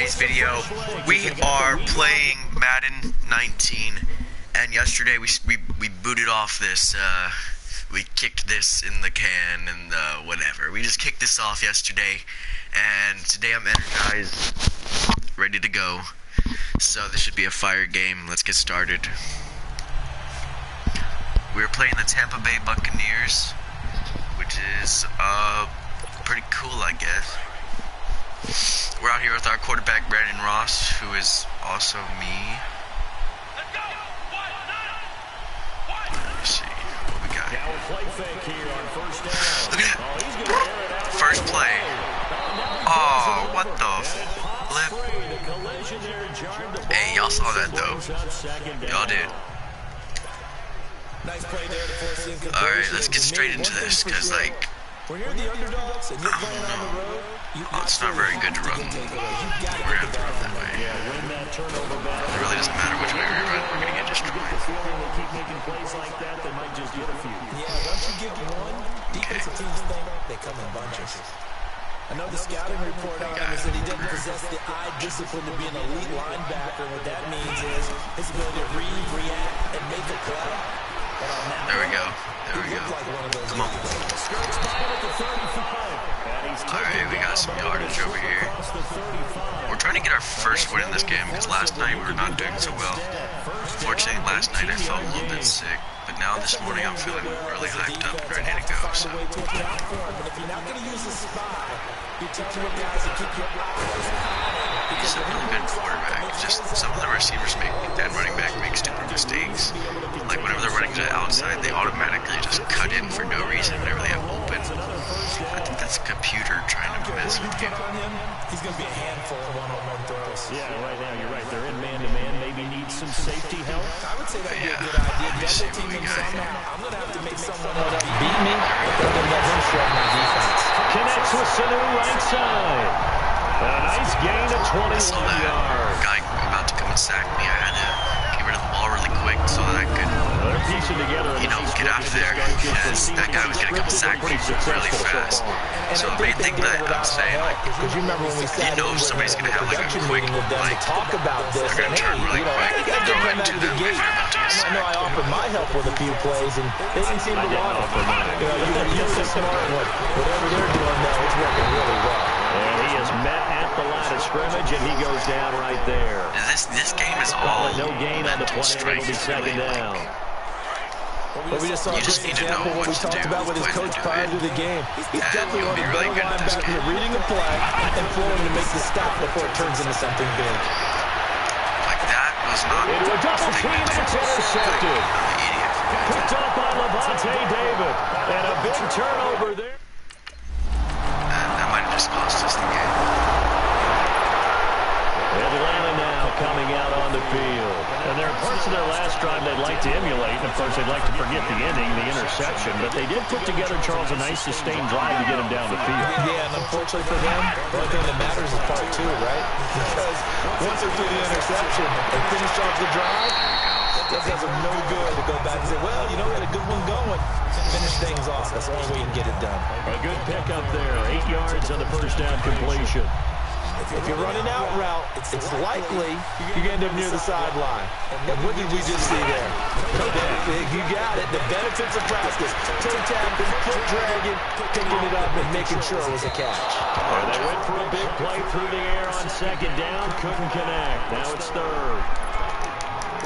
today's video. We are playing Madden 19, and yesterday we booted off this, we kicked this in the can and whatever. We just kicked this off yesterday, and today I'm energized, ready to go. So this should be a fire game. Let's get started. We're playing the Tampa Bay Buccaneers, which is pretty cool, I guess. We're out here with our quarterback Brandon Ross, who is also me. Let's see what we got. Look at that! First play. Oh, what the flip? Hey, y'all saw that though. Y'all did. Alright, let's get straight into this, because like, I don't know. Oh, it's not very good to run. We're gonna have to run that way. It really doesn't matter which way we run, we're gonna get destroyed. Okay. They come in bunches. Another scouting report on him is that he doesn't possess the eye discipline to be an elite linebacker. What that means is his ability to read, react, and make a play. There we go. There we go. Come on. Alright, we got some yardage over here. We're trying to get our first win in this game because last night we were not doing so well. Fortunately, last night I felt a little bit sick, but now this morning I'm feeling really hyped up and ready to go. So. He's a really good quarterback. Just some of the receivers and running back make stupid mistakes. Like whenever they're running to the outside, they automatically just cut in for no reason whenever they have open. I think that's a computer trying to mess with you. He's going to be a handful of one-on-one throws. Yeah, right now you're right. They're in man-to-man. Maybe need some safety help. I would say that'd be a good idea. Let me see what we got here. I'm going to have to make someone else beat me. They're going to let him shred my defense. Connects with Sanu right side. A nice gain of 21 I saw that guy about to come and sack me. I had to get rid of the ball really quick so that I could, you know, get out of there. Because that guy was going to come sack me really fast. So the main thing that I'm saying, like, you know if somebody's going to have like a quick, like, they're going to turn really quick, throw it to them if they're about to get sacked. I know I offered my help with a few plays, and they didn't seem to want it. You're so smart. Whatever they're doing now, it's working really well. And he is met at the line of scrimmage, and he goes down right there. This game is all no gain on the play. strength, It'll be second really, down. Well, we just saw a great example of what we talked about with his coach prior to the game. He's definitely one of the better linebackers at reading a play and flowing to make the stop before it turns into something big. Like that was not Into a double team, it's intercepted. Picked up by Levante David. And a big turnover there. That might have just cost us the game. Atlanta now coming out on the field. And there are parts of their last drive they'd like to emulate. And of course, they'd like to forget the inning, the interception. But they did put together, Charles, a nice sustained drive to get him down the field. Yeah, and unfortunately for them, the only thing that matters is part two, right? Because once they do the interception and finish off the drive, that does them no good to go back and say, well, you know, we had a good one going. Finish things off. That's the only way you can get it done. A good pickup there. 8 yards on the first down completion. If you're running out route, it's likely you're going to end up near the sideline. And what did we just see there? You got it. The benefits of practice. Toe tapping, foot dragging, picking it up and making sure it was a catch. They went for a big play through the air on second down. Couldn't connect. Now it's third.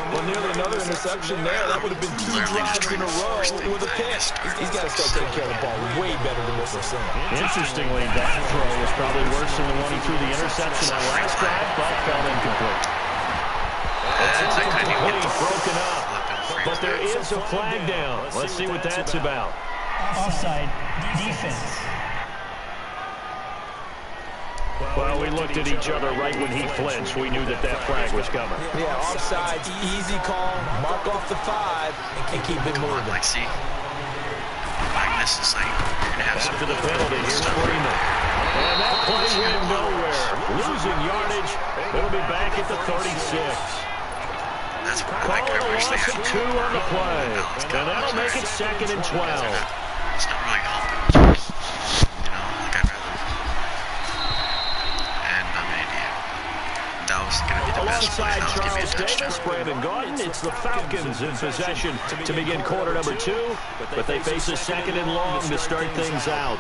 Well, nearly another interception there. That would have been 2 drives in a row with a pick. He's got to start taking care of the ball way better than what we're seeing. Interestingly, that throw was probably worse than the one he threw the interception on last drive, but fell incomplete. Incomplete, broken up. But there is a flag down. Let's see what that's about. Offside defense. Well, we looked at each other right when he flinched. We knew that flag was coming. Yeah, offside, easy call, mark off the 5, and keep it moving. Like, see, like this is like, you're gonna have some after the penalty, here's Freeman. And that play went nowhere. Losing yardage. It'll be back at the 36. That's what I Call a loss of 2 on the play. And that'll make it 2nd and 12. It's not really helping. You know, like I'd rather. And I'm an idiot. He's going to be the best play. Alongside That'll give me a Charles touchdown. Davis, Brandon Gordon, it's the Falcons in possession to begin quarter number 2, but they face a second and long to start things out.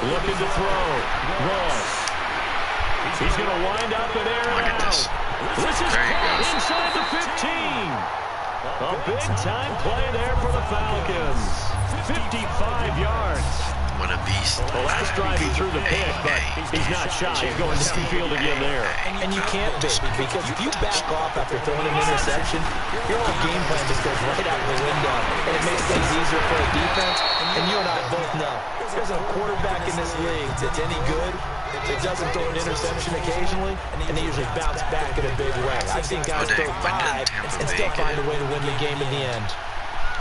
Looking to throw. Ross. He's going to wind up and air Look at out. this. This is There he caught goes. inside the 15. A big-time play there for the Falcons. 55 yards. What a beast. The last drive he threw the pick, but he's not shy. He's going downfield again there. And you can't be, because if you back off after throwing an interception, your whole game plan just goes right out the window, and it makes things easier for a defense. And you and I both know, there's a quarterback in this league that's any good that doesn't throw an interception occasionally, and they usually bounce back in a big way. I've seen guys throw 5 and still find a way to win the game in the end.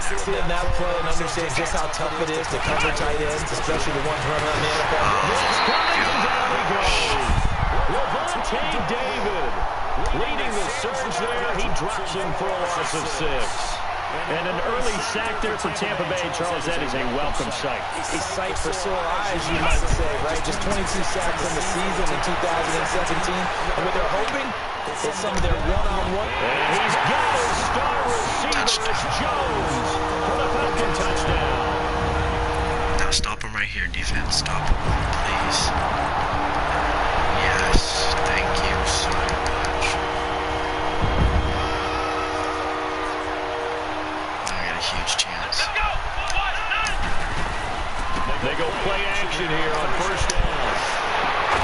Seeing that play and understanding just how tough it is to cover tight ends, especially the ones running on the NFL. Down he goes. Levante David leading the search there. He drops him for a loss of 6. And an early sack there for Tampa Bay. Charles, that is a welcome sight. A sight for sore eyes, you might say, right? Just 22 sacks in the season in 2017. And what they're hoping is some of their one-on-one. And he's got his star receiver, Jones, for the Falcon touchdown. Now stop him right here, defense. Stop him, please. Yes, thank you so much. Huge chance. They go play action here on first down.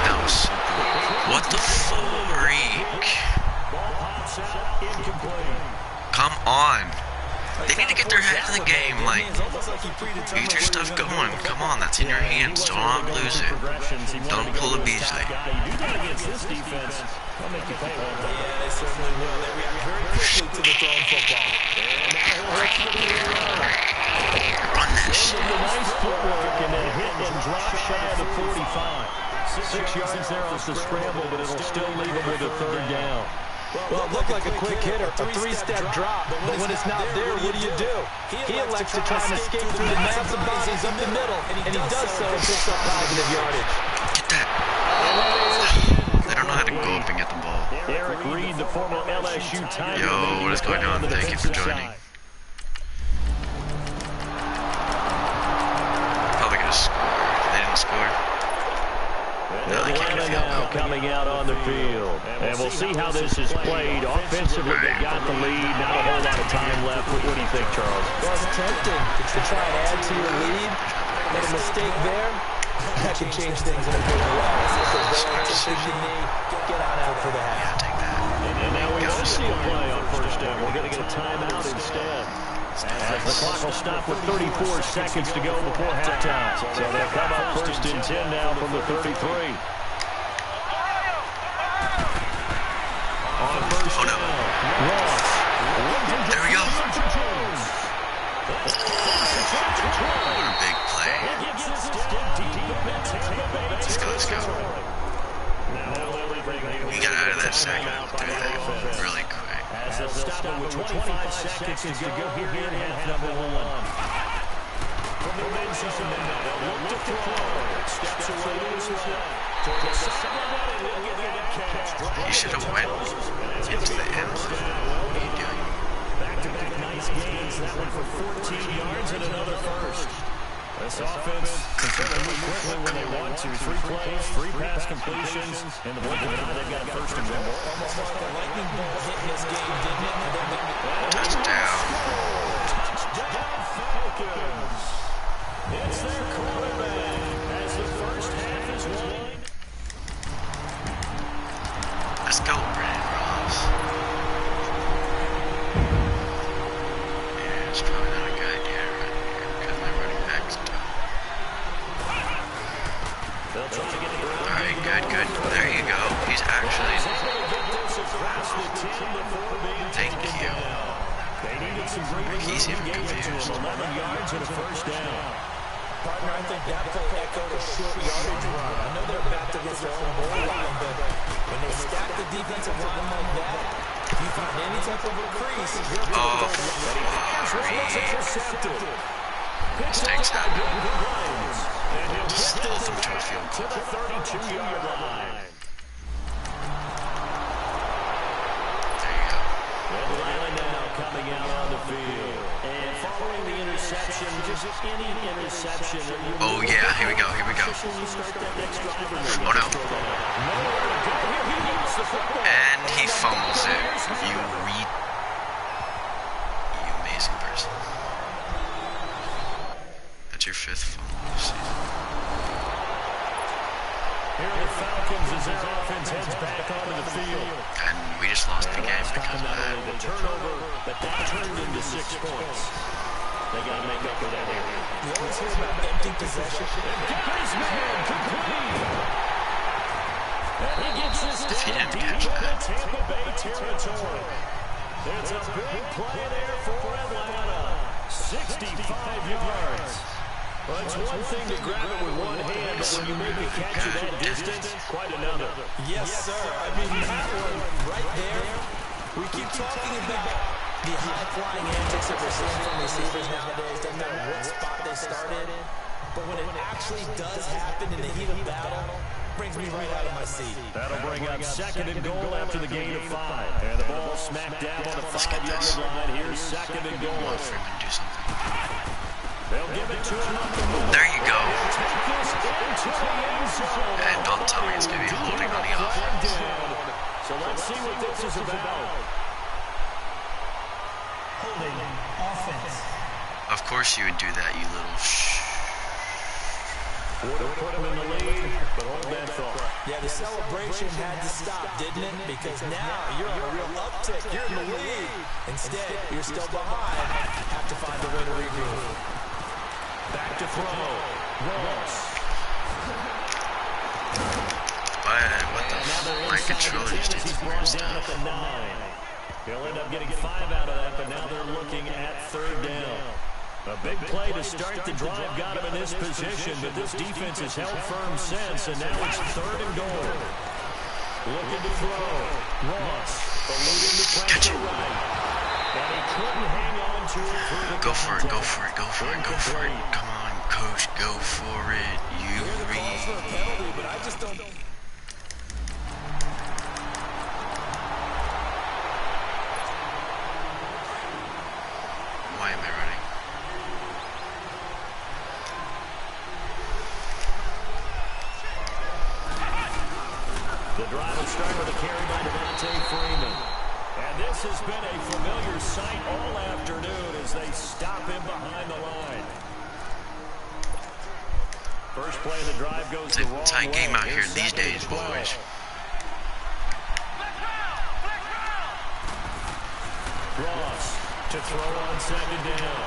That was so cool. What the freak? Come on. They need to get their head in the game. Like, get your stuff going. Come on, that's in your hands. Don't lose it. Don't pull a Beasley. Run this. Nice footwork and then hit and drop shy of the 45. 6 yards there off the scramble, but it'll still leave him with a third down. Well, it looked like a quick hitter, a 3-step drop, but when it's not there, what do? He elects to try and escape through the massive bodies up the middle, and he does so and picks up positive yardage. Get that. They don't know how to go up and get the ball. Eric Reed, the former LSU Tiger. Yo, what is going on? Thank you for joining. Probably gonna score. They didn't score. No, they can't get a field goal. Coming out on the field. And we'll see how this is played. Offensively, they got the lead. Not a whole lot of time left. What do you think, Charles? Well, it's tempting to try and add to your lead. Make a mistake there, that can change things in a big way. Get on out for the half. Yeah, take that. And now we won't see a play on first down. We're going to get a timeout instead. As the clock will stop with 34 seconds to go before halftime. So they'll come up first and 10 now from the 33. On first down, Ross. There we go. What a big play. Let's go. We got out of that segment through that really quick. As they'll stop with 25 seconds to go here in half number 1. From the mid-season now, they'll look to throw. Steps away to his left. You should have went into the end. What are you doing? Back-to-back nice gains. That one for 14 yards and another first. This offense can certainly move quickly when they want to. 3 plays, 3 pass completions. In the blink of an eye, they've got first and goal. Almost like a lightning bolt hit in this game, didn't it? Touchdown. Touchdown Falcons. It's their quarterback as the first half is won. Let's go, Brandon Ross. Yeah, it's probably not a good idea right here because my running back's done. Alright, good. There you go. He's actually... Thank you. He's even confused. Partner, I think that play echoed a short yardage run. I know they're backed against their own goal line, but when they stack the defensive line like that, if you find any type of a crease, you're intercepted. Mistakes happen. Just hold them to a field goal. To the 32-yard line. Atlanta now coming out on the field. And following the interception, just any interception. Oh, yeah, here we go, here we go. Oh, no. And he fumbles it. You amazing person. That's your 5th fumble of the season. Here are the Falcons as their offense heads back onto the field. And we just lost the game because of that. The turnover, but that turned into 6 points. They got to make up for that here. You always hear about empty possession. Guys, man, complete. And he gets this If he down didn't deep catch into that. Tampa Bay territory. It's a big play there for Atlanta. 65 yards. Well, it's one thing to grab it with one hand, but when you make a catch at that distance, quite another. Yes, sir. I mean, that one right there. We keep talking about the high-flying antics that we're seeing from receivers nowadays. Doesn't matter what spot they started, but when it actually does happen in the heat of battle, brings me right out of my seat. That'll bring up 2nd and goal after the gain of 5. And the ball smacked down on the 5-yard line. Here's 2nd and goal. Come on, Freeman, do something. They'll give it to him. There you go. And don't tell me it's going to be holding on the offense. So let's see what this is about. Holding offense. Of course you would do that, you little Would have put him in the lead, but hold that thought. Yeah, the celebration had to stop, didn't it? Because now you're on a real uptick. You're in the lead. Instead, you're still behind. Have to find a way to regroup. Back to throw. Ross. What the my controller just did some weird stuff. He'll end up getting 5 out of that, but now they're looking at 3rd down. A big play to start the drive got him in this position, but this defense has held firm since, and now it's 3rd and goal. Looking to throw. Ross eluding the pressure right. And he couldn't hang on to it. Go for it, go for it, go for it, go for it. Come on, coach, go for it. You read. But I just don't. Why am I running? The drive will start with a carry by Freeman. And this has been a familiar sight all afternoon as they stop him behind the line. First play of the drive goes the wrong way. It's a tight game out here these days, boys. Ross to throw on 2nd down.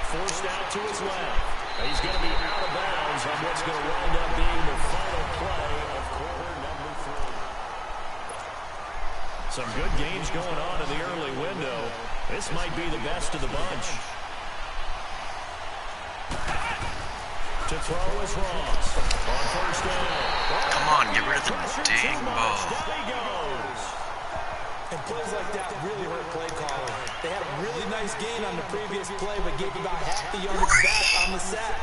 Forced out to his left. He's going to be out of bounds on what's going to wind up being the final play of quarter number 3. Some good games going on in the early window. This might be the best of the bunch. To throw is Ross. On 1st down. Come on, get rid of the dang ball. And plays like that really hurt play calling. They had a really nice gain on the previous play, but gave about half the yardage back on the sack.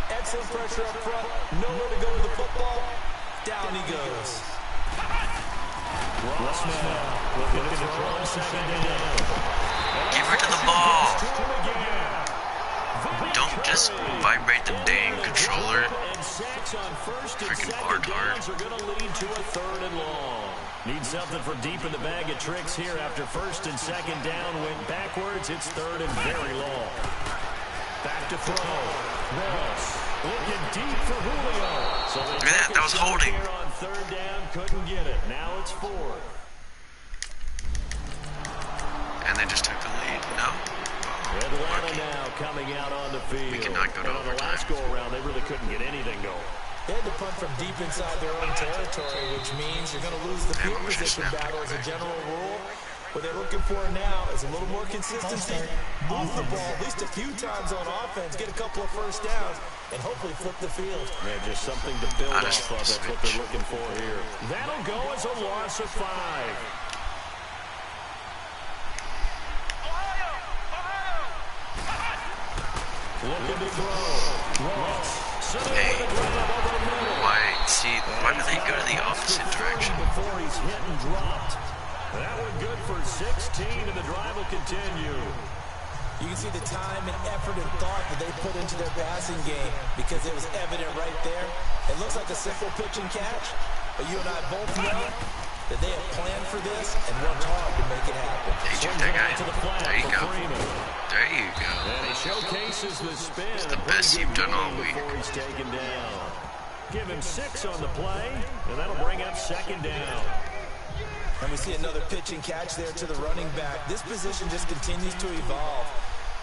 Excellent pressure up front. Nowhere to go with the football. Down he goes. Ross now looking to throw on 2nd down. Get rid of the ball. Don't just vibrate the dang controller. Freaking hard. Are going to lead to a 3rd and long. Need something for deep in the bag of tricks here after 1st and 2nd down. Went backwards. It's 3rd and very long. Back to throw. Ross looking deep for Julio. So look at that. That was holding. On 3rd down, couldn't get it. Now it's 4th. And they just took the lead. No? Atlanta now coming out on the field. We cannot go to overtime. On the last go-around, they really couldn't get anything going. They had to punt from deep inside their own territory, which means you're going to lose the field position battle as a general rule. What they're looking for now is a little more consistency. Move the ball at least a few times on offense, get a couple of 1st downs. and hopefully flip the field. Yeah, just something to build Not off of. That's what they're looking for here. That'll go as a loss of 5. Looking to throw. Ross. Hey, why do they go to the opposite direction? Before he's hit and dropped. That one good for 16, and the drive will continue. You can see the time and effort and thought that they put into their passing game because it was evident right there. It looks like a simple pitch and catch, but you and I both know that they have planned for this and worked hard to make it happen. Hey, dude, that guy. There you go. There you go. And he showcases the spin. It's the best you've done all week. Before he's taken down. Give him 6 on the play, and that'll bring up 2nd down. And we see another pitch and catch there to the running back. This position just continues to evolve.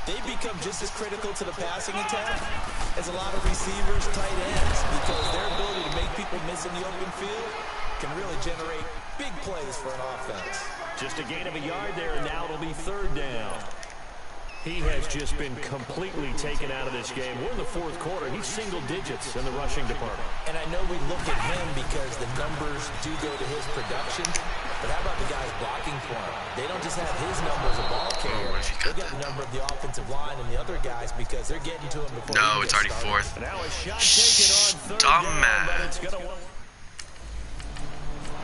They become just as critical to the passing attack as a lot of receivers, tight ends, because their ability to make people miss in the open field can really generate big plays for an offense. Just a gain of a yard there, and now it'll be 3rd down. He has just been completely taken out of this game. We're in the 4th quarter. He's single digits in the rushing department. And I know we look at him because the numbers do go to his production. But how about the guys blocking for him? They don't just have his numbers of ball carrier. They got the number of the offensive line and the other guys because they're getting to him before. No, it's already 4th. Now a shot taken on 3rd down, but it's gonna...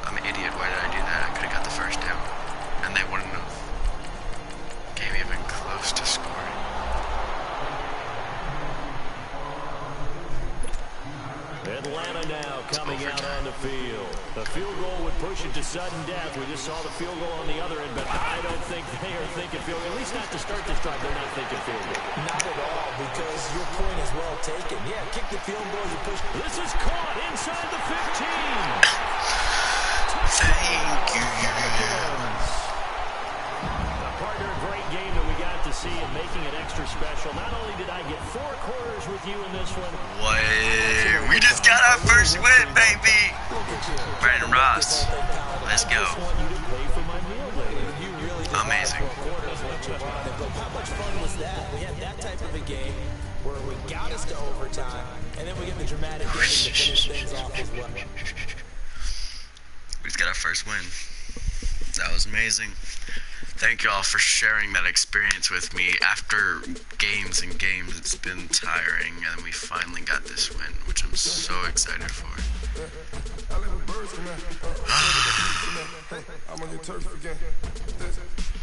I'm an idiot. Why did I do that? I could have got the 1st down. And they wouldn't have came even close to scoring. Atlanta now coming out on the field. The field goal would push it to sudden death. We just saw the field goal on the other end, but I don't think they are thinking field goal. At least not to start this drive. They're not thinking field goal. Not at all, because your point is well taken. Yeah, kick the field goal, you push. This is caught inside the 15. Thank you. Partner, great game that we got to see and making it extra special. Not only did I get 4 quarters with you in this one. What? We just got our first win, baby. Brandon Ross. Let's go. Amazing. How much fun was that? We had that type of a game where we got us to overtime, and then we get the dramatic ending to finish things off as well. We just got our first win. That was amazing. Thank you all for sharing that experience with me. After games and games, it's been tiring, and we finally got this win, which I'm so excited for.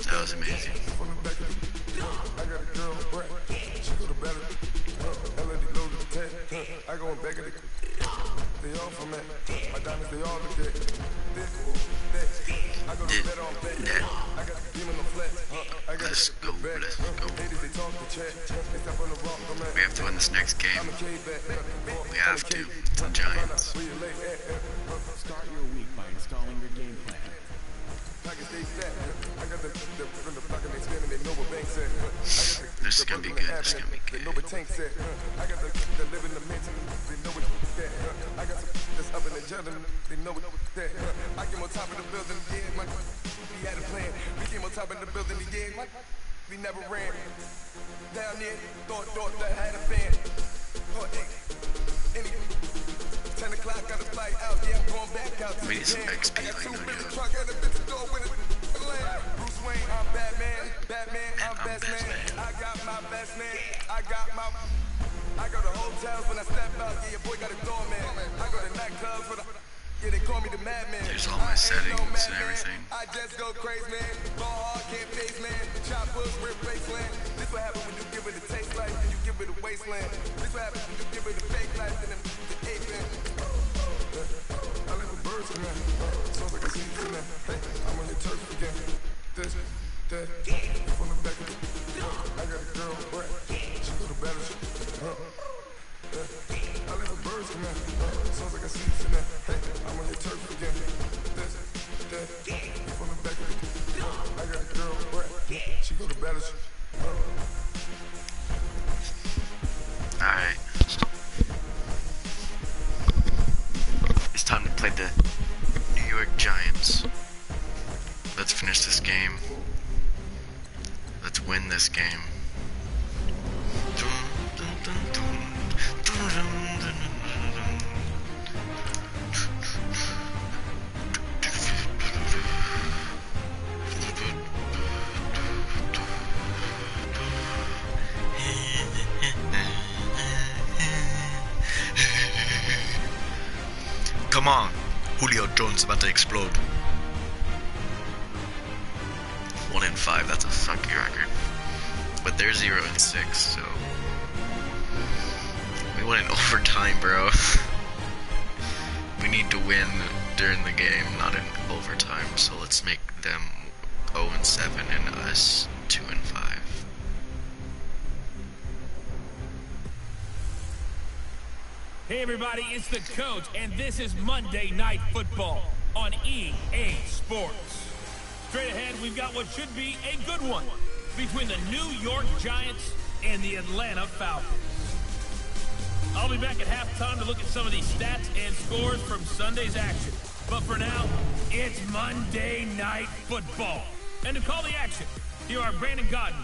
That was amazing. Let's go, let's go. We have to win this next game. We have to. The Giants. Start your week by installing your game plan. This is gonna be good. This is gonna be good. We never ran down there. Thought that had a fan. 10 o'clock, got a flight out. Yeah, I'm going back out. We need some XP like no joke. Bruce Wayne, I'm Batman. I'm best man. I got my best man. I go to hotels when I step out. Yeah, your boy got a doorman. I go to nightclubs with a. Yeah, they call me the madman. There's all my settings and everything. I just go crazy, man. Ball hard, can't face, man. Chop books, rip wasteland. This what happens when you give it a taste life and you give it a wasteland. This what happens when you give it a fake life and then the ape man. I live with birds in there. So I can see in there. I'm on your turf again. This, that, from the back of the. I got a girl, Brett. She go to better. I live with birds in there. So I can see in there. I'm on your turf again. This, that, from the back of the. I got a girl, Brett. She go to better. Alright. It's time to play the New York Giants. Let's finish this game. Let's win this game. Come on. Julio Jones about to explode. 1-5, that's a sucky record. But they're 0-6, so we went in overtime, bro. We need to win during the game, not in overtime. So let's make them 0-7 and us 2-5. Hey everybody, it's the coach, and this is Monday Night Football on EA Sports. Straight ahead, we've got what should be a good one between the New York Giants and the Atlanta Falcons. I'll be back at halftime to look at some of these stats and scores from Sunday's action. But for now, it's Monday Night Football. And to call the action, here are Brandon Godden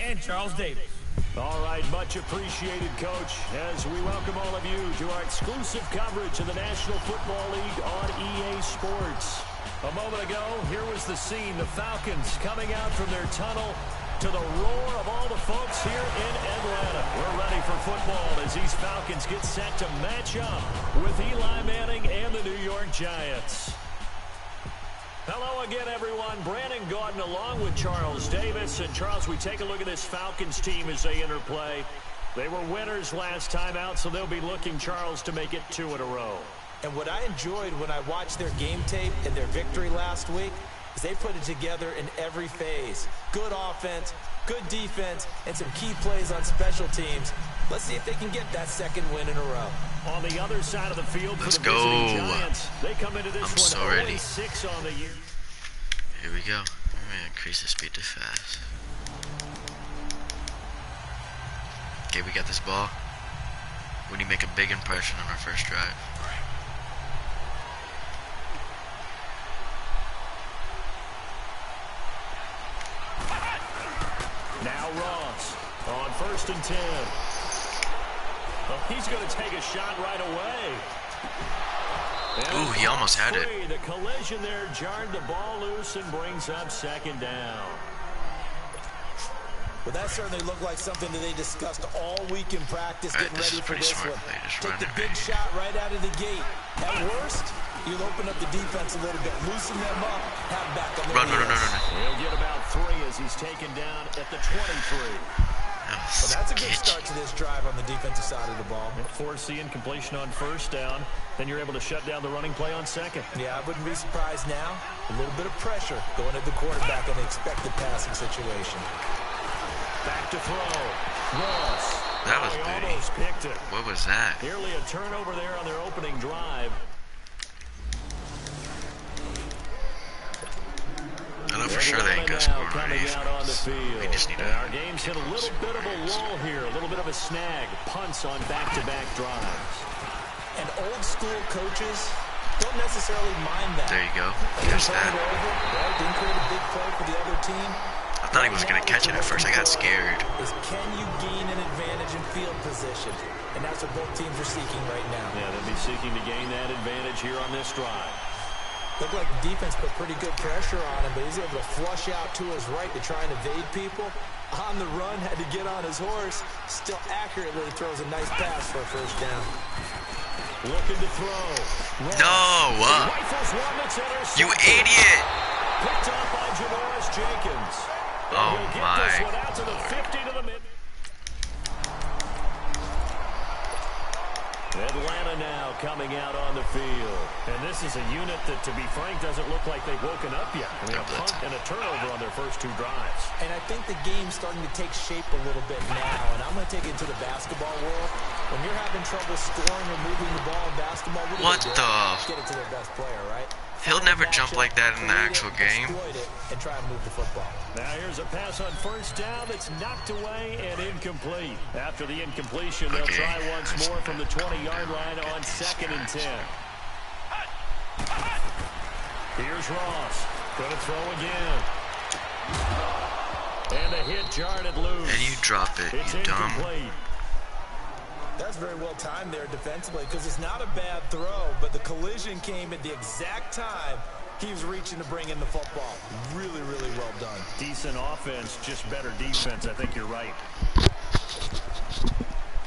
and Charles Davis. All right, much appreciated, Coach, as we welcome all of you to our exclusive coverage of the National Football League on EA Sports. A moment ago, here was the scene, the Falcons coming out from their tunnel to the roar of all the folks here in Atlanta. We're ready for football as these Falcons get set to match up with Eli Manning and the New York Giants. Hello again, everyone. Brandon Gaudin along with Charles Davis. And Charles, we take a look at this Falcons team as they interplay. They were winners last time out, so they'll be looking, Charles, to make it 2 in a row. And what I enjoyed when I watched their game tape and their victory last week is they put it together in every phase. Good offense, good defense, and some key plays on special teams. Let's see if they can get that second win in a row. On the other side of the field for Let's the go. visiting Giants, they come into this I'm one so ready. 6 on the year. Here we go. I'm gonna increase the speed to fast. Okay, we got this ball. We need to make a big impression on our first drive. Now Ross on 1st and 10. Well, he's going to take a shot right away. And ooh, he almost had it. The collision there jarred the ball loose and brings up 2nd down. Well, that certainly looked like something that they discussed all week in practice, getting ready for this one. Take the big shot right out of the gate. At worst, you'll open up the defense a little bit, loosen them up, have back a little Run. He'll get about 3 as he's taken down at the 23. Well, that's a good start to this drive on the defensive side of the ball. Force the incompletion on 1st down. Then you're able to shut down the running play on 2nd. Yeah, I wouldn't be surprised now. A little bit of pressure going at the quarterback in the expected passing situation. Back to throw. Ross. That was he booty. almost picked it. What was that? Nearly a turnover there on their opening drive. I know for sure they ain't gonna score on our defense. We just need to. Our game's hit a little bit of a lull here, a little bit of a snag. Punts on back-to-back drives. And old school coaches don't necessarily mind that. There you go. There's that. Right? Didn't create a big play for the other team. I thought he was gonna catch it at first. I got scared. Is can you gain an advantage in field position? And that's what both teams are seeking right now. Yeah, they'll be seeking to gain that advantage here on this drive. Looked like the defense put pretty good pressure on him, but he's able to flush out to his right to try and evade people. On the run, had to get on his horse. Still accurately throws a nice pass for a 1st down. Looking to throw. No! You idiot! Picked up by Janoris Jenkins. Oh my this one out to the 50 to the mid. Atlanta now coming out on the field. And this is a unit that, to be frank, doesn't look like they've woken up yet. I mean, a punt and a turnover on their first 2 drives. And I think the game's starting to take shape a little bit now. And I'm going to take it into the basketball world. When you're having trouble scoring or moving the ball in basketball, what the? Get it to their best player, right? He'll never jump like that in the actual game. And try and move the football. Now here's a pass on 1st down that's knocked away and incomplete. After the incompletion, they'll try once more from the 20-yard line on 2nd and 10. Here's Ross. Gonna throw again. And a hit jarred it loose. And you drop it, it's you dumb. Incomplete. That's very well timed there defensively because it's not a bad throw, but the collision came at the exact time he was reaching to bring in the football. Really, really well done. Decent offense, just better defense. I think you're right.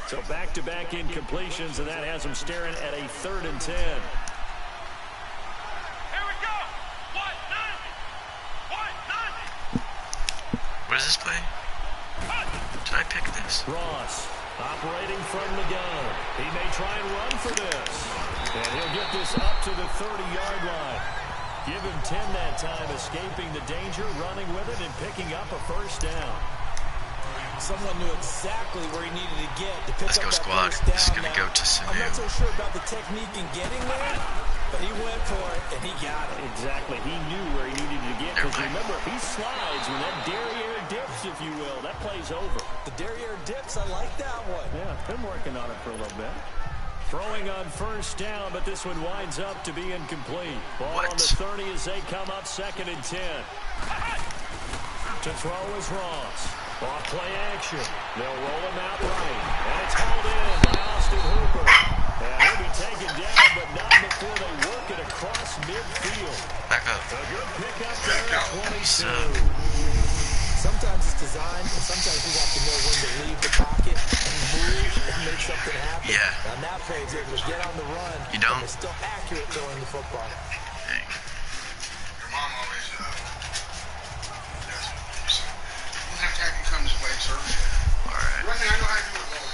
So back-to-back incompletions, and that has them staring at a 3rd and 10. What is this play? Did I pick this? Ross operating from the gun. He may try and run for this. And he'll get this up to the 30-yard line. Give him 10 that time, escaping the danger, running with it, and picking up a first down. Someone knew exactly where he needed to get to pick Let's up go, that squad. first down. This is going to go to I'm not Sanu. so sure about the technique in getting there, but he went for it, and he got it. Exactly. He knew where he needed to get. Because remember, he slides when that derriere dips, if you will. That play's over. The derriere dips, I like that one. Yeah, been working on it for a little bit. Throwing on first down, but this one winds up to be incomplete. Ball on the 30 as they come up 2nd and 10. To throw is Ross. Off play action. They'll roll him out right. And it's hauled in by Austin Hooper. And he'll be taken down, but not before they work it across midfield. Back up. A good pickup there at 22. Sometimes it's designed, and sometimes you have to know when to leave the pocket and move and make something happen. Yeah. On that play, he's able to get on the run. You don't? And they're still accurate throwing the football. Dang. Your mom always does. So, you have to have you come this way, sir. Alright. One thing I know how to do it, Lord.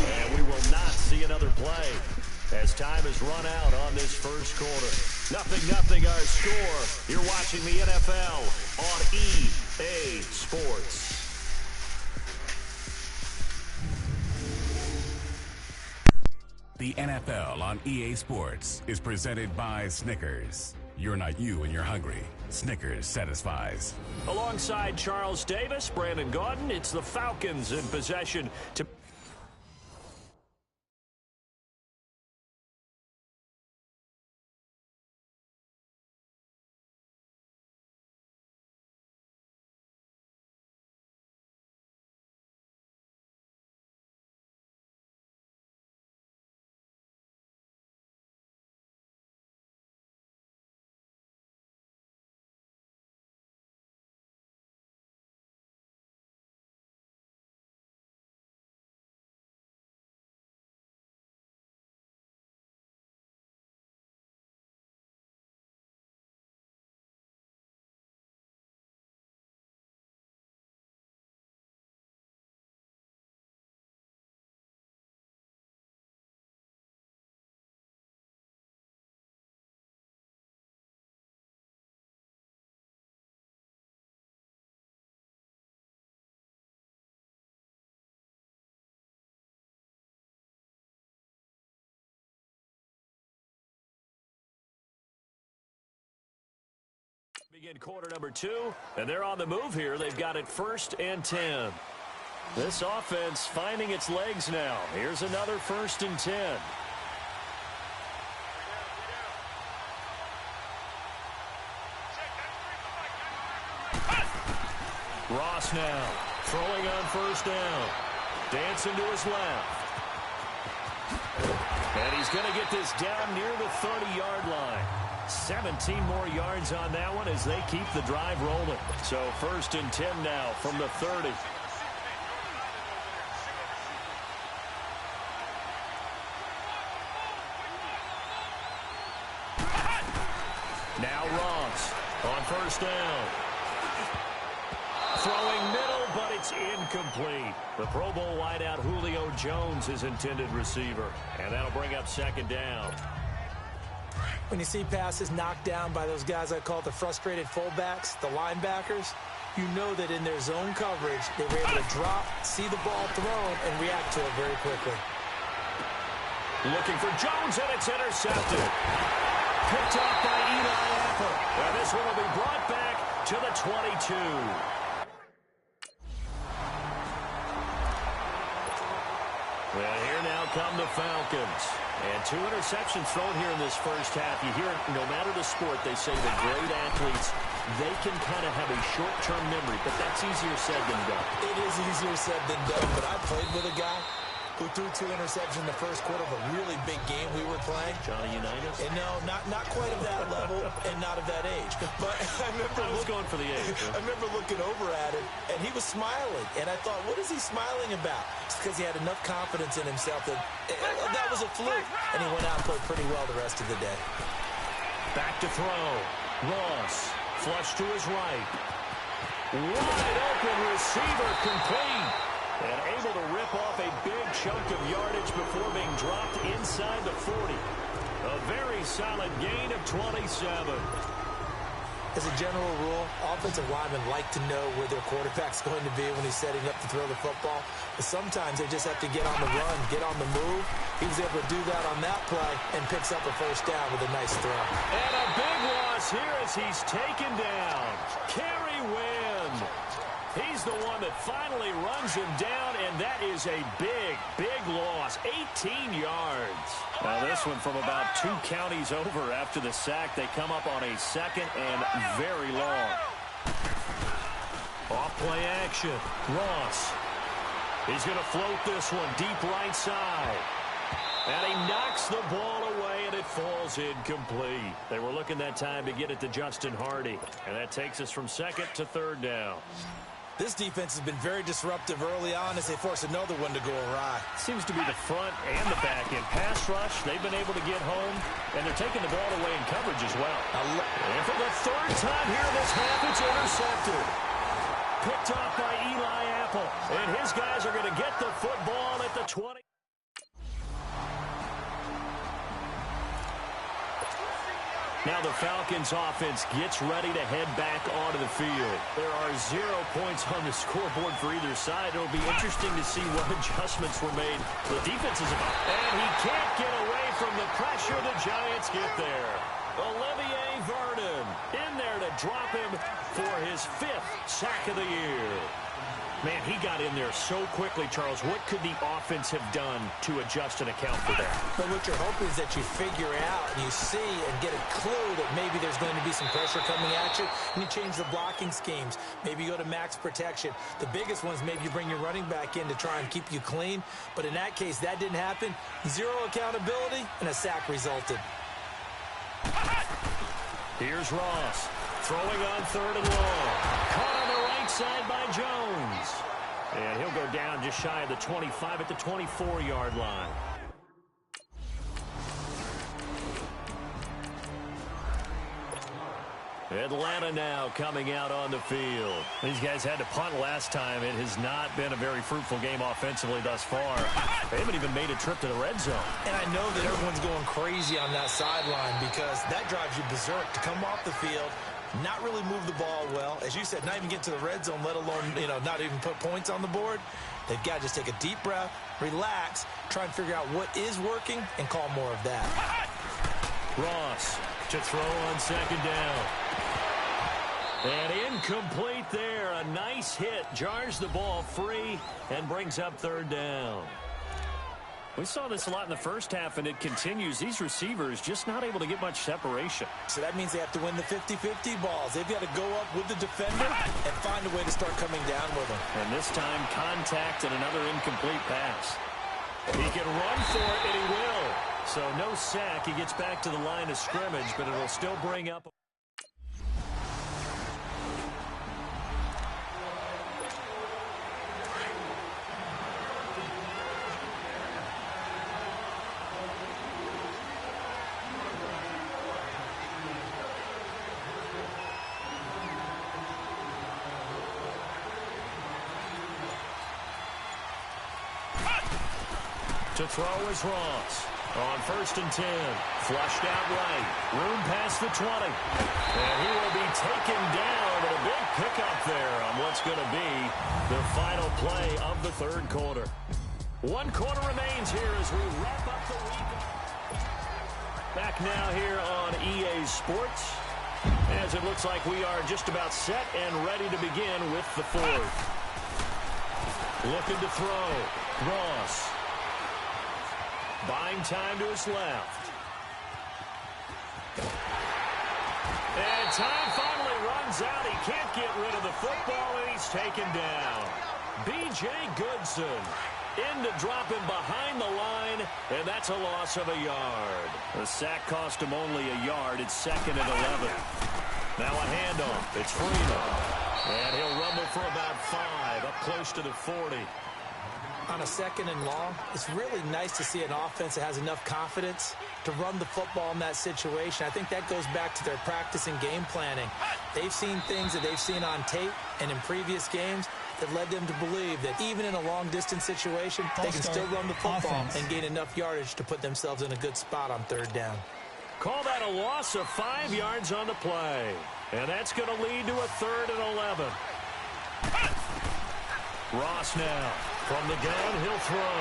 And we will not see another play as time has run out on this first quarter. 0-0 our score. You're watching the NFL on EA Sports. The NFL on EA Sports is presented by Snickers. You're not you when you're hungry. Snickers satisfies. Alongside Charles Davis, Brandon Gaudin, it's the Falcons in possession to... Begin quarter number 2, and they're on the move here. They've got it 1st and 10. This offense finding its legs now. Here's another 1st and 10. Ross now throwing on 1st down. Dancing to his left. And he's going to get this down near the 30-yard line. 17 more yards on that one as they keep the drive rolling. So 1st and 10 now from the 30. Now Ross on 1st down. Throwing middle, but it's incomplete. The Pro Bowl wideout Julio Jones is intended receiver. And that'll bring up 2nd down. When you see passes knocked down by those guys I call the frustrated fullbacks, the linebackers, you know that in their zone coverage, they were able to drop, see the ball thrown, and react to it very quickly. Looking for Jones, and it's intercepted. Picked up by Eli Apple. And this one will be brought back to the 22. Well, here now come the Falcons. And 2 interceptions thrown here in this first half. You hear it, no matter the sport, they say the great athletes, they can kind of have a short-term memory, but that's easier said than done. It is easier said than done, but I played with a guy who threw 2 interceptions in the first quarter of a really big game we were playing. Johnny Unitas? And no, not quite of that level and not of that age. But I was going for the age. I remember looking over at him, and he was smiling. And I thought, what is he smiling about? It's because he had enough confidence in himself that that was a fluke. And he went out and played pretty well the rest of the day. Back to throw. Ross. Flush to his right. Wide open receiver complete. And able to rip off a big chunk of yardage before being dropped inside the 40. A very solid gain of 27. As a general rule, offensive linemen like to know where their quarterback's going to be when he's setting up to throw the football. But sometimes they just have to get on the run, get on the move. He was able to do that on that play and picks up a first down with a nice throw. And a big loss here as he's taken down. Kerry Wynn. He's the one that finally runs him down, and that is a big, big loss. 18 yards. Now this one from about 2 counties over after the sack. They come up on a second and very long. Off play action. Ross. He's going to float this one deep right side. And he knocks the ball away, and it falls incomplete. They were looking that time to get it to Justin Hardy. And that takes us from second to third down. This defense has been very disruptive early on as they force another one to go awry. Seems to be the front and the back end. Pass rush, they've been able to get home, and they're taking the ball away in coverage as well. And for the third time here in this half, it's intercepted. Picked off by Eli Apple. And his guys are going to get the football at the 20. Now the Falcons offense gets ready to head back onto the field. There are 0 points on the scoreboard for either side. It'll be interesting to see what adjustments were made. The defense is about. And he can't get away from the pressure. The Giants get there. Olivier Vernon in there to drop him for his 5th sack of the year. Man, he got in there so quickly, Charles. What could the offense have done to adjust and account for that? But what you're hoping is that you figure out and you see and get a clue that maybe there's going to be some pressure coming at you, and you change the blocking schemes. Maybe you go to max protection. The biggest ones, maybe you bring your running back in to try and keep you clean. But in that case, that didn't happen. 0 accountability, and a sack resulted. Here's Ross. Throwing on 3rd and long. Caught on the right side by Jones. And he'll go down just shy of the 25 at the 24-yard line. Atlanta now coming out on the field. These guys had to punt last time. It has not been a very fruitful game offensively thus far. They haven't even made a trip to the red zone. And I know that everyone's going crazy on that sideline because that drives you berserk to come off the field, not really move the ball well. As you said, not even get to the red zone, let alone, not even put points on the board. They've got to just take a deep breath, relax, try and figure out what is working, and call more of that. Ross to throw on 2nd down. And incomplete there. A nice hit. Jars the ball free and brings up 3rd down. We saw this a lot in the first half, and it continues. These receivers just not able to get much separation. So that means they have to win the 50-50 balls. They've got to go up with the defender and find a way to start coming down with them. And this time, contact and another incomplete pass. He can run for it, and he will. So no sack. He gets back to the line of scrimmage, but it'll still bring up. To throw is Ross. On 1st and 10. Flushed out right. Room past the 20. And he will be taken down, but a big pickup there on what's going to be the final play of the 3rd quarter. 1 quarter remains here as we wrap up the week. Back now here on EA Sports, as it looks like we are just about set and ready to begin with the 4th. Looking to throw. Ross. Buying time to his left. And time finally runs out. He can't get rid of the football, and he's taken down. B.J. Goodson in to drop him behind the line, and that's a loss of a yard. The sack cost him only a yard. It's 2nd and 11. Now a handoff. It's Freeman. And he'll rumble for about 5, up close to the 40. On a 2nd and long, it's really nice to see an offense that has enough confidence to run the football in that situation. I think that goes back to their practice and game planning. They've seen things that they've seen on tape and in previous games that led them to believe that even in a long-distance situation, they can still run the football and gain enough yardage to put themselves in a good spot on 3rd down. Call that a loss of 5 yards on the play. And that's going to lead to a 3rd and 11. Ross now. From the gun, he'll throw.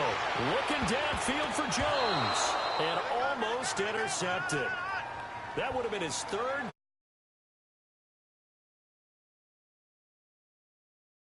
Looking downfield for Jones. And almost intercepted. That would have been his 3rd